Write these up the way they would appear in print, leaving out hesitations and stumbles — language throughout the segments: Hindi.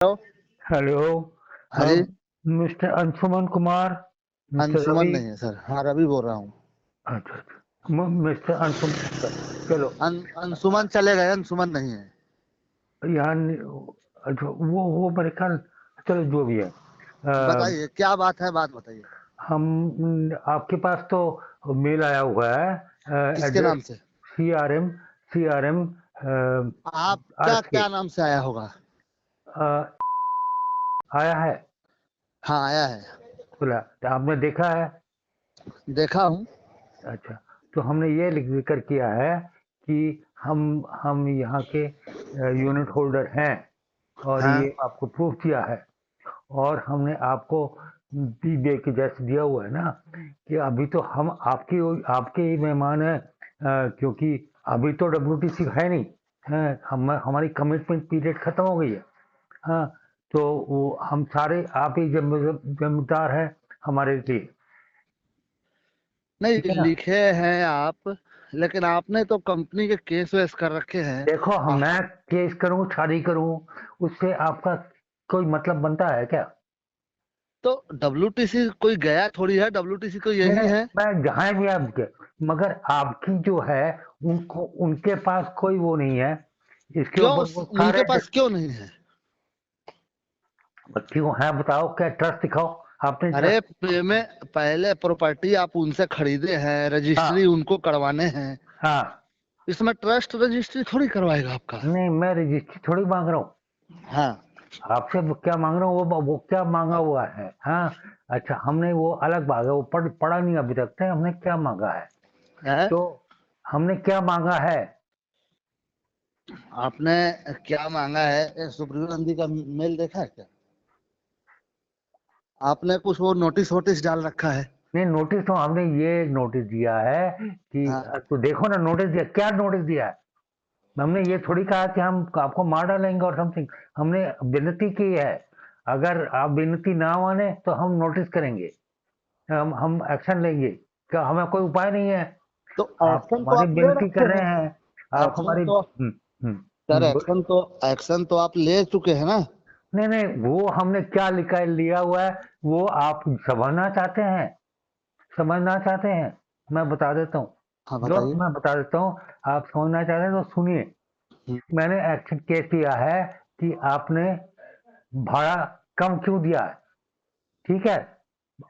हेलो। हेलो। हाँ जी। Mister Anshuman Kumar, mister Anshuman Ravi. नहीं है सर, हाँ रवि बोल रहा हूँ। अच्छा अच्छा, मिस्टर अंशुमन सर। चलो। अंशुमन चले गए, अंशुमन नहीं है। यहाँ अच्छा, वो मेरे ख्याल, चलो जो भी है। अ, बताइए क्या बात है, बात बताइए। हम आपके पास तो मेल आया हुआ है, किसके एड्रेस नाम से? CRM आपका अर्थ के। क्या नाम से आया होगा? अ, आया है। हाँ आया है। बोला तो आपने देखा है। देखा हूँ। अच्छा, तो हमने ये जिक्र किया है कि हम यहाँ के यूनिट होल्डर हैं, और हाँ ये आपको प्रूफ किया है। और हमने आपको दे के जैसे दिया हुआ है ना, कि अभी तो हम आपके ही मेहमान हैं, क्योंकि अभी तो WTC है नहीं। हमारी कमिटमेंट पीरियड खत्म हो गई है। हाँ, तो वो हम सारे आप ही जिम्मेदार हैं हमारे लिए। नहीं, ठीक है ना। लिखे हैं आप, लेकिन आपने तो कंपनी के केस वेस कर रखे हैं। देखो, मैं केस करूं शादी करूं, उससे आपका कोई मतलब बनता है क्या? तो WTC कोई गया थोड़ी है, WTC तो नहीं यही नहीं, है। मैं जहां भी आपके, मगर आपकी जो है, उनको उनके पास कोई वो नहीं है। इसके क्यों? ऊपर वो उनके सारे पास क्यों नहीं है? क्यों है बताओ, क्या ट्रस्ट दिखाओ। आपने अरे ट्रस्ट। पहले प्रॉपर्टी आप उनसे खरीदे हैं, रजिस्ट्री हाँ उनको करवाने हैं। हाँ। इसमें ट्रस्ट रजिस्ट्री थोड़ी करवाएगा आपका। नहीं, मैं रजिस्ट्री थोड़ी मांग रहा हूँ। हाँ। आपसे क्या मांग रहा हूँ, वो क्या मांगा हुआ है। हाँ। अच्छा, हमने वो अलग मांगा, वो पढ़ा नहीं अभी तक से हमने क्या मांगा है। है? तो हमने क्या मांगा है। आपने क्या मांगा है? सुप्रीम गांधी का मेल देखा है क्या? आपने कुछ वो नोटिस वोटिस डाल रखा है? नहीं, नोटिस तो हमने ये नोटिस दिया है कि, हाँ तो देखो ना, नोटिस दिया, क्या नोटिस दिया है। हमने ये थोड़ी कहा कि हम आपको मार डालेंगे और समथिंग। हमने विनती की है। अगर आप विनती ना माने तो हम नोटिस करेंगे, हम एक्शन लेंगे। क्या हमें कोई उपाय नहीं है। तो आप एक्शन तो हमारी आप ले विनती रखे कर रहे हैं। हैं। आप एक्शन हमारी तो सर, बोलिए। एक्शन तो आप ले चुके हैं ना। नहीं नहीं, वो हमने क्या लिया हुआ है, वो आप समझना चाहते हैं, समझना चाहते हैं। मैं बता देता हूँ। हाँ जो बताइए। मैं बता देता हूँ, आप समझना चाहते हैं तो सुनिए। हम्म, मैंने एक्शन केस किया है कि आपने भाड़ा कम क्यों दिया है। ठीक है।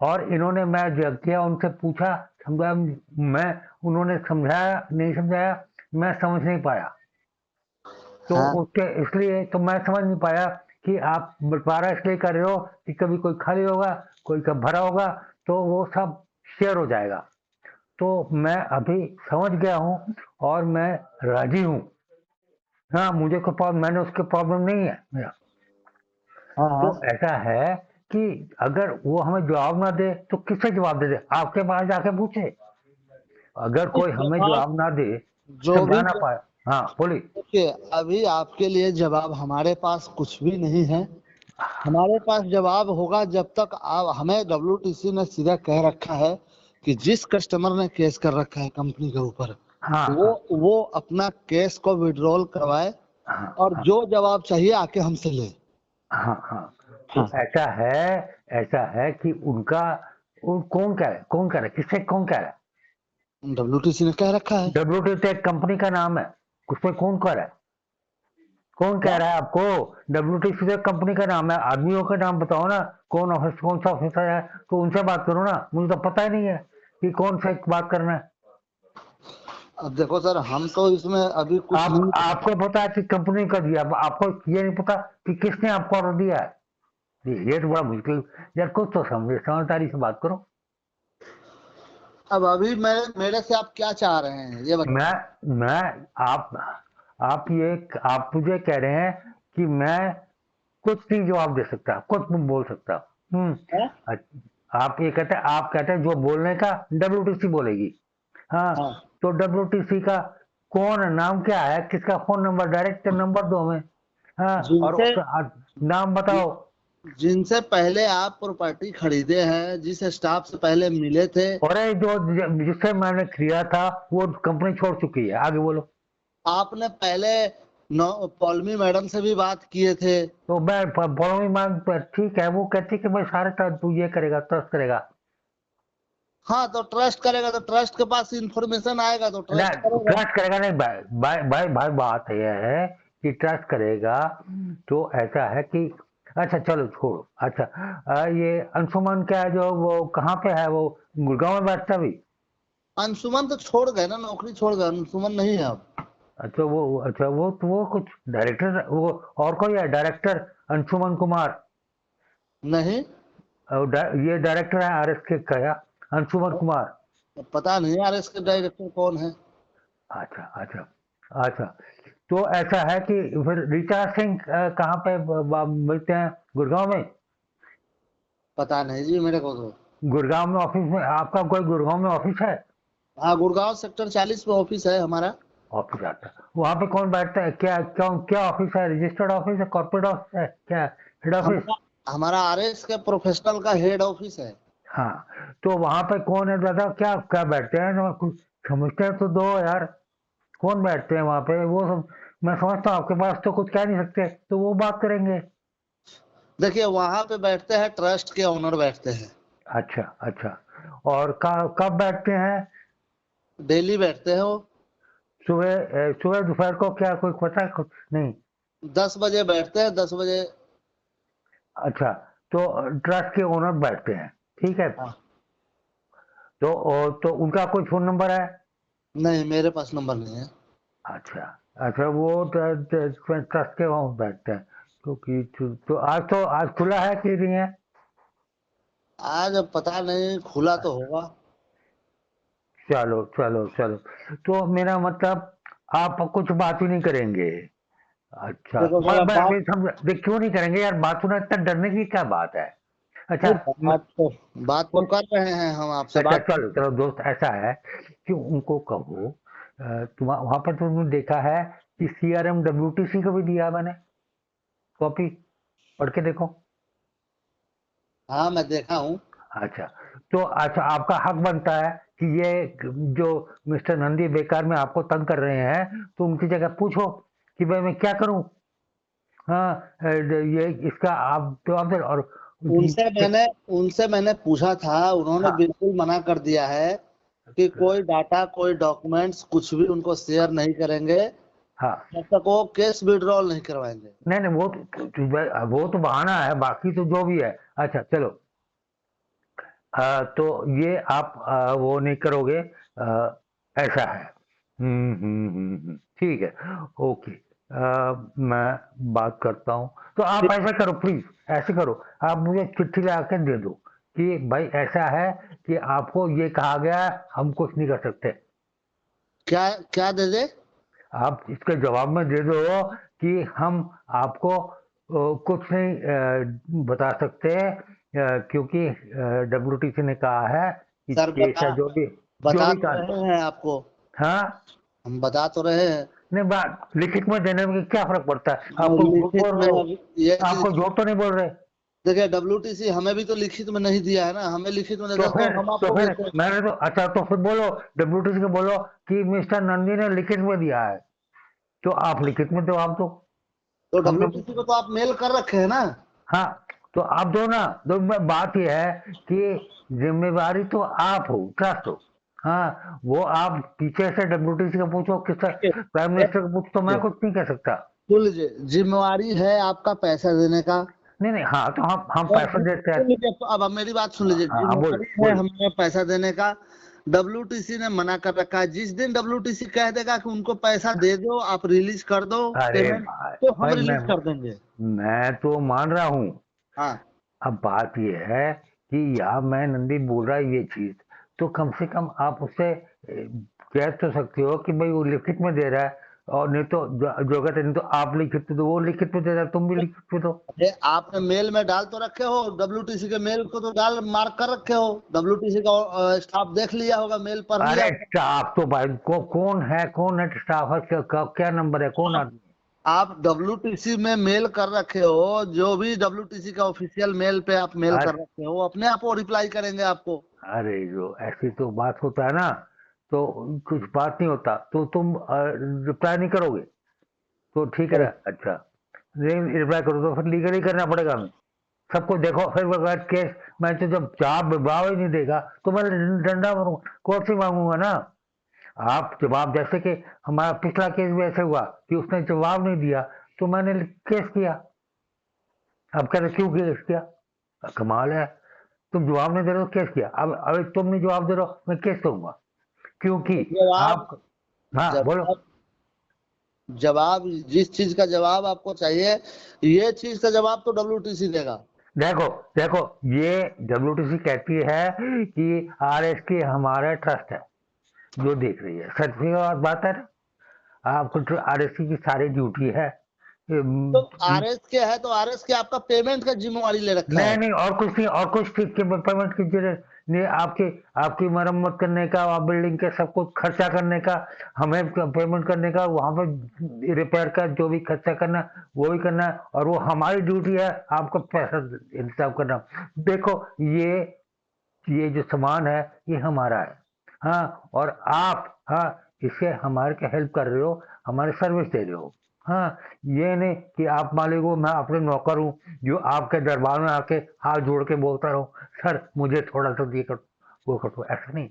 और इन्होंने, मैं जब किया उनसे पूछा, समझाया, मैं, उन्होंने समझाया नहीं समझाया, मैं समझ नहीं पाया। तो हाँ उसके इसलिए तो मैं समझ नहीं पाया कि आप बंटवारा इसलिए कर रहे हो कि कभी कोई खाली होगा, कोई का भरा होगा, तो वो सब शेयर हो जाएगा। तो मैं अभी समझ गया हूँ, और मैं राजी हूँ। हाँ, मुझे कोई प्रॉब्लम, मैंने उसके प्रॉब्लम नहीं है मेरा। हाँ तो हाँ। ऐसा है कि अगर वो हमें जवाब ना दे तो किससे जवाब दे दे, आपके पास जाके पूछे। अगर इस कोई हमें जवाब जवाब ना दे, जो समझा भी ना पाए। हाँ, बोलिए। देखिए, अभी आपके लिए जवाब हमारे पास कुछ भी नहीं है। हमारे पास जवाब होगा जब तक आप हमें, WTC ने सीधा कह रखा है कि जिस कस्टमर ने केस कर रखा है कंपनी के ऊपर, हाँ वो हाँ वो अपना केस को विड्रॉल करवाए, हाँ और हाँ जो जवाब चाहिए आके हमसे ले। हाँ हाँ। तो हाँ। ऐसा है कि उनका, कौन कह रहा है, कौन कह रहा है, किससे कौन कह रहा है। WTC ने कह रखा है। WTO एक कंपनी का नाम है, उसमें कौन कह रहा है, कौन कह क्या? रहा है आपको। WTO एक कंपनी का नाम है, आदमियों का नाम बताओ ना। कौन सा ऑफिसर है, तो उनसे बात करो ना, मुझे तो पता ही नहीं है कि कौन सा बात करना है। अब देखो सर, हम तो इसमें अभी कुछ नहीं। आपको पता है कि कंपनी का दिया, आपको ये नहीं पता कि किसने आपको ऑर्डर दिया है। ये तो बड़ा मुश्किल। यार कुछ तो समझदारी से बात करो। अब अभी मेरे से आप क्या चाह रहे हैं ये मैं बताइए। मैं आप मुझे कह रहे हैं कि मैं कुछ नहीं जवाब दे सकता, कुछ नहीं बोल सकता। हाँ आप ये कहते हैं, आप कहते हैं जो बोलने का WTC बोलेगी। हाँ। हाँ। तो WTC का कौन है, नाम क्या है, किसका फोन नंबर, डायरेक्ट नंबर दो हमें। हाँ, और जिनसे उसका नाम बताओ। जिनसे पहले आप प्रॉपर्टी खरीदे हैं, जिस स्टाफ से पहले मिले थे। और ये जो जिससे मैंने किया था, वो कंपनी छोड़ चुकी है, आगे बोलो। आपने पहले पौलमी मैडम से भी बात किए थे। तो मैं पड़ोसी मांग पर ठीक है, वो कहती कि मैं सारे तू ये करेगा, ट्रस्ट करेगा। हाँ तो ट्रस्ट करेगा तो ट्रस्ट के पास इंफॉर्मेशन आएगा तो ना, ट्रस्ट करेगा। ट्रस्ट करेगा नहीं भाई, भाई बात यह है कि ट्रस्ट करेगा तो ऐसा है कि अच्छा चलो छोड़ो। अच्छा ये अंशुमन क्या है जो वो कहाँ पे है, वो गुड़गांव में बैठता भी? अंशुमन तो छोड़ गए ना, नौकरी छोड़ गए, अंशुमन नहीं है अब। अच्छा वो तो वो कुछ डायरेक्टर, वो और कोई है डायरेक्टर अंशुमन कुमार? नहीं, और ये डायरेक्टर है आरएस के क्या, अंशुमन कुमार? पता नहीं यार इसके डायरेक्टर कौन है। अच्छा अच्छा अच्छा। तो ऐसा है कि फिर रीता सिंह कहाँ पे मिलते हैं, गुड़गांव में? पता नहीं जी मेरे को तो। गुड़गांव में ऑफिस में आपका कोई गुड़गांव में ऑफिस है? हाँ गुड़गांव सेक्टर 40 में ऑफिस है हमारा। ऑफिस आता है वहाँ पे, कौन बैठता है, क्या क्या क्या ऑफिस है, रजिस्टर्ड ऑफिस है, कॉर्पोरेट ऑफिस है, क्या हेड ऑफिस? हमारा हमारा आरएस के प्रोफेशनल का हेड ऑफिस है। हाँ, तो वहाँ पे कौन है दादा, क्या क्या बैठते हैं, तो कुछ समझते हैं तो दो यार, कौन बैठते हैं वहाँ पे वो सब? मैं समझता हूँ आपके पास तो कुछ कह नहीं सकते, तो वो बात करेंगे। देखिए वहां पे बैठते हैं ट्रस्ट के ओनर बैठते हैं। अच्छा अच्छा। और कब बैठते हैं? डेली बैठते हैं वो। सुबह दोपहर को क्या कोई पता है कुछ नहीं? 10 बजे बैठते हैं, 10 बजे। अच्छा, तो ट्रस्ट के ओनर बैठते हैं, ठीक है। हाँ। तो उनका कोई फोन नंबर है? नहीं मेरे पास नंबर नहीं है। अच्छा अच्छा, वो ट्रस्ट के वहाँ बैठते हैं, क्योंकि तो आज खुला है कि नहीं है? आज अब पता नहीं, खुला तो होगा। चलो चलो चलो, तो मेरा मतलब आप कुछ बात ही नहीं करेंगे? अच्छा, देखो मेरा बात। मैं समझ देख क्यों नहीं करेंगे यार, बात सुना, इतना डरने की क्या बात है? अच्छा नहीं, बात तो कर रहे हैं हम आपसे अच्छा बात। चलो चलो दोस्त, ऐसा है कि उनको कहो तुम वहां पर तुमने देखा है कि सीआरएम डब्ल्यूटीसी को भी दिया मैंने कॉपी, पढ़ के देखो। हाँ मैं देखा हूँ। अच्छा, तो अच्छा आपका हक बनता है कि ये जो मिस्टर नंदी बेकार में आपको तंग कर रहे हैं, तो उनकी जगह पूछो कि भाई मैं क्या करूं। हाँ ये इसका आप जवाब दे, और उनसे मैंने उनसे मैंने पूछा था, उन्होंने हाँ बिल्कुल मना कर दिया है कि कोई डाटा कोई डॉक्यूमेंट्स कुछ भी उनको शेयर नहीं करेंगे हाँ। जब तक वो केस विड्रॉल नहीं करवाएंगे। नहीं नहीं, वो तो बहाना है, बाकी तो जो भी है। अच्छा चलो, तो ये आप वो नहीं करोगे, ऐसा है। ठीक है, ओके। मैं बात करता हूँ, तो आप ऐसा करो प्लीज, ऐसे करो, आप मुझे चिट्ठी ला के दे दो कि भाई ऐसा है कि आपको ये कहा गया, हम कुछ नहीं कर सकते। क्या क्या दे दे। आप इसके जवाब में दे दो कि हम आपको कुछ नहीं बता सकते, क्योंकि डब्ल्यूटीसी ने कहा है कि सर केस है, जो बता भी तो कान। रहे हैं आपको। हाँ, हम बता तो रहे हैं। नहीं बात लिखित में देने में क्या फर्क पड़ता है, और आपको झूठ लिखित बोल में रहे हो, अभी ये चीज। आपको झूठ तो नहीं बोल रहे? देखिए डब्ल्यूटीसी हमें भी तो लिखित में नहीं दिया है ना, हमें लिखित में देता तो हम तो आपको फिर देते। मैंने तो अच्छा, तो फिर बोलो, डब्ल्यूटीसी को बोलो कि मिस्टर नंदी ने लिखित में दिया है, तो आप लिखित में जवाब दो। तो हम तो डब्ल्यूटीसी को तो आप मेल कर रखे हैं ना। हाँ, तो आप दो ना, तो बात यह है कि जिम्मेवारी तो आप हो, ट्रस्ट हो। हाँ, वो आप पीछे से डब्ल्यूटीसी का पूछो, किस प्राइम मिनिस्टर का पूछो, तो मैं कुछ नहीं कह सकता। सुन लीजिए, जिम्मेवारी है आपका पैसा देने का। नहीं नहीं, हाँ तो हम और पैसा देते हैं। सुन लीजिए, तो अब मेरी बात सुन लीजिए, हाँ बोल जिम्मेवारी है बोल। हमारा पैसा देने का। डब्ल्यूटीसी ने मना कर रखा है, जिस दिन डब्ल्यूटीसी कह देगा कि उनको पैसा दे दो, आप रिलीज कर दो अरे पेमेंट, भाई, तो हम भाई रिलीज कर देंगे। मैं तो मान रहा हूँ। हाँ। अब बात यह है कि या मैं नंदी बोल रहा है ये चीज, तो कम से कम आप उससे कह तो सकते हो कि भाई वो लिखित में दे रहा है, और नहीं तो जो कहते हैं, नहीं तो आप लिखित में दो, वो लिखित में दे रहा है, तुम भी लिखित में दो। अरे आपने मेल में डाल तो रखे हो, डब्ल्यूटीसी के मेल को तो डाल मार्क कर रखे हो, डब्ल्यूटीसी का स्टाफ देख लिया होगा, मेल पढ़ लिया अरे होगा। स्टाफ तो भाई कौन है स्टाफ है, क्या नंबर है, कौन आदमी? आप डब्ल्यूटीसी में मेल कर रखे हो, जो भी डब्ल्यूटीसी का ऑफिशियल मेल पे आप मेल अरे कर रखे हो, अपने आप वो रिप्लाई करेंगे आपको। अरे जो ऐसी तो बात होता है ना, तो कुछ बात नहीं होता, तो तुम रिप्लाई नहीं करोगे? तो ठीक है ना, अच्छा नहीं रिप्लाई करो तो फिर लीगली करना पड़ेगा हमें सबको। देखो फिर अगर केस मैं तो जब जवाब ही नहीं देगा तो मैं डंडा मारूंगा, कोर्ट से मांगूंगा ना। आप जवाब, जैसे कि हमारा पिछला केस भी ऐसे हुआ कि उसने जवाब नहीं दिया तो मैंने केस किया। अब कह रहे क्यों केस किया, कमाल है, तुम जवाब नहीं दे रहे हो केस किया। अब तुम नहीं जवाब दे रहे हो मैं केस करूंगा, क्योंकि तो जवाब, आप, हाँ बोलो। जवाब जवाब जिस चीज का जवाब आपको चाहिए, ये चीज का जवाब तो डब्ल्यूटीसी देगा। देखो देखो, ये डब्ल्यूटीसी कहती है कि आरएसके हमारा ट्रस्ट है जो देख रही है, सच में बात है ना। आपको आरएसके की सारी ड्यूटी है। तो आरएस के है तो आरएस के आपका पेमेंट का जिम्मेवारी ले रखा नहीं है। नहीं, और कुछ नहीं, और कुछ ठीक के पेमेंट की जरूरत नहीं। आपकी आपकी मरम्मत करने का, आप बिल्डिंग के सब कुछ खर्चा करने का, हमें पेमेंट करने का, वहां पर रिपेयर का जो भी खर्चा करना वो भी करना है, और वो हमारी ड्यूटी है आपको पैसा इंतजाम करना। देखो ये जो सामान है ये हमारा है, हाँ, और आप, हाँ, इससे हमारे के हेल्प कर रहे हो, हमारे सर्विस दे रहे हो। हाँ, ये नहीं कि आप मालिक हो, मैं अपने नौकर हूँ जो आपके दरबार में आके हाथ जोड़ के बोलता रहूं सर मुझे थोड़ा सा ये कर वो कर दो, ऐसा नहीं।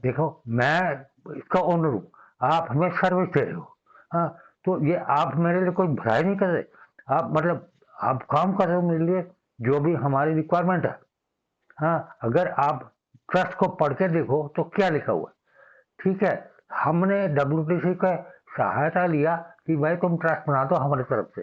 देखो मैं इसका ओनर हूँ, आप हमें सर्विस दे रहे हो, हाँ, तो ये आप मेरे लिए कोई भलाई नहीं कर रहे, आप मतलब आप काम कर रहे हो मेरे लिए जो भी हमारी रिक्वायरमेंट है। हाँ, अगर आप ट्रस्ट को पढ़ के देखो तो क्या लिखा हुआ है, ठीक है। हमने डब्ल्यूटीसी का सहायता लिया कि भाई तुम ट्रस्ट बना दो हमारी तरफ से,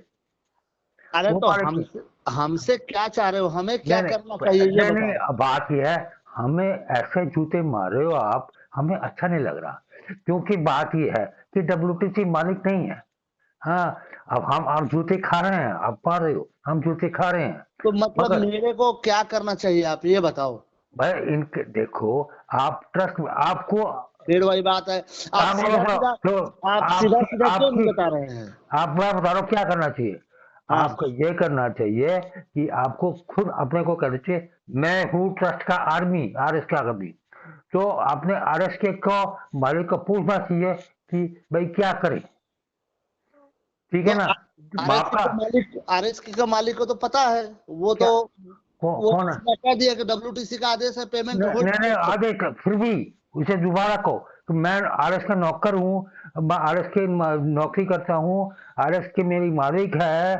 अरे वो तो मालिक हमसे हमसे क्या चाह रहे हो, हमें क्या नहीं नहीं करना चाहिए ये नहीं नहीं, बताओ। बात यह है हमें ऐसे जूते मार रहे हो आप, हमें अच्छा नहीं लग रहा, क्योंकि बात यह है कि डब्ल्यूटीसी मालिक नहीं है। हाँ, अब हम आप जूते खा रहे हैं, आप पा रहे हो, हम जूते खा रहे हैं, तो मतलब मगर मेरे को क्या करना चाहिए आप ये बताओ। भाई इनके देखो, आप ट्रस्ट आपको, फिर वही बात है, आप आप बोलो सीधा बोलो, सीधा तो आप सीधा आपकी सीधा क्यों नहीं आपकी बता रहे हैं। आप मैं बता रहा हूँ क्या करना चाहिए। हाँ, आपको ये करना चाहिए कि आपको खुद अपने को कहना चाहिए मैं हूँ ट्रस्ट का आर्मी, आरएस का आर्मी। तो आपने आरएस के को मालिक को पूछना चाहिए कि भाई क्या करें, ठीक तो है ना। आरएसके आपका के मालिक, आरएसके का मालिक को तो पता है, वो तो क्या वो कौन है, सीधा कह दिया कि डब्ल्यूटीसी का आदेश है, पेमेंट नहीं होल्ड नहीं नहीं, करो। आगे फिर भी उसे दोबारा रखो कि मैं आरएस का नौकर हूँ, मैं आरएस की नौकरी करता हूँ, आरएस की मेरी मालिक है,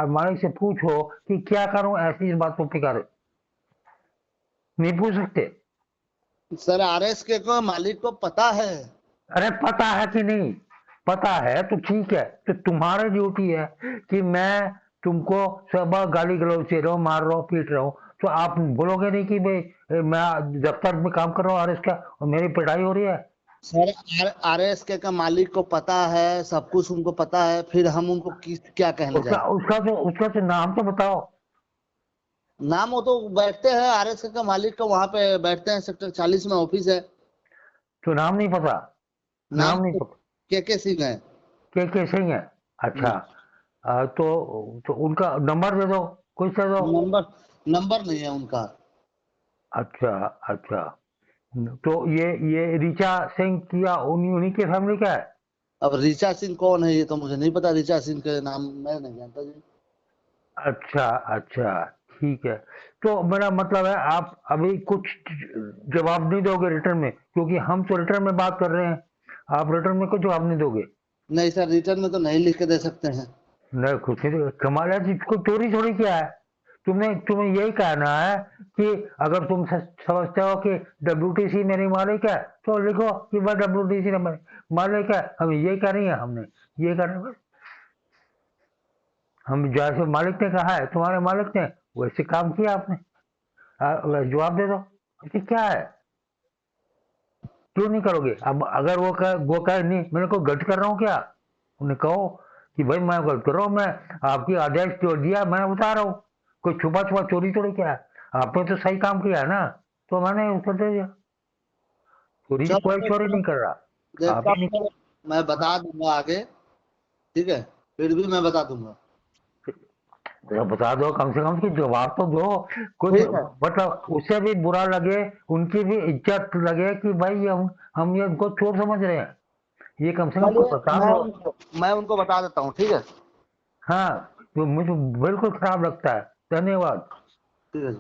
मालिक से पूछो कि क्या करूं, ऐसी इस बात को पिकारे नहीं पूछ सकते। सर आरएसके को मालिक को पता है। अरे पता है कि नहीं, पता है तो ठीक है, तो तुम्हारी ड्यूटी है कि मैं तुमको सुबह गाली गलौज दे रहा हूँ, मार रहा हूँ, पीट रहा हूँ, तो आप बोलोगे नहीं कि भाई मैं दफ्तर में काम कर रहा हूँ आरएस का और मेरी पिटाई हो रही है। सर आरएसके का मालिक को पता है, सब कुछ उनको पता है, फिर हम उनको क्या कहने उसका जाए। उसका तो नाम तो बताओ। नाम वो तो बैठते हैं, आरएसके का मालिक का वहां पे बैठते हैं, सेक्टर 40 में ऑफिस है। तो नाम नहीं पता, नाम नाम नहीं पता, के सिंह है। के सिंह है, अच्छा। हम्म, तो उनका नंबर दे दो, कुछ दे दो। नंबर नंबर नहीं है उनका। अच्छा अच्छा, तो ये ऋचा सिंह किया उन्हीं उन्हीं के फैमिली का है। अब ऋचा सिंह कौन है ये तो मुझे नहीं पता, ऋचा सिंह के नाम मैं नहीं जानता जी। अच्छा अच्छा, ठीक है। तो मेरा मतलब है आप अभी कुछ जवाब नहीं दोगे रिटर्न में, क्योंकि हम तो रिटर्न में बात कर रहे हैं, आप रिटर्न में कुछ जवाब नहीं दोगे। नहीं सर, रिटर्न में तो नहीं लिख के दे सकते हैं। नहीं कुछ नहीं, कमाल है जी, कोई चोरी थोड़ी किया है। तुमने तुम्हें यही कहना है कि अगर तुम समझते हो कि डब्ल्यूटीसी मेरी मालिक है तो लिखो कि वह डब्ल्यूटीसी मालिक है, हम ये कह रही है, हमने ये कर रहे हैं। हम जैसे मालिक ने कहा है, तुम्हारे मालिक ने वैसे काम किया आपने, जवाब दे दो कि क्या है, क्यों नहीं करोगे। अब अगर वो कहे नहीं मैंने कोई गलत कर रहा हूँ क्या, उन्हें कहो कि भाई मैं गलत कर रहा हूँ, मैं आपकी आदेश जो दिया मैं बता रहा हूँ, कोई छुपा छुपा चोरी थोड़ी क्या है, आपने तो सही काम किया है ना, तो मैंने उत्तर दे दिया, चोरी चलो कोई चोरी देखता नहीं कर रहा, आप देखता ही नहीं। हूँ, मैं बता दूंगा आगे। ठीक है, फिर भी मैं बता दूंगा। तो बता दो, कम से कम कि जवाब तो दो कुछ, ठीक है। मतलब उससे भी बुरा लगे, उनकी भी इज्जत लगे कि भाई हम ये उनको चोर समझ रहे हैं, ये कम से कम चलिए पता हो। मैं उनको बता देता हूँ, ठीक है। हाँ, तो मुझे बिल्कुल खराब लगता है। धन्यवाद। ठीक है जी।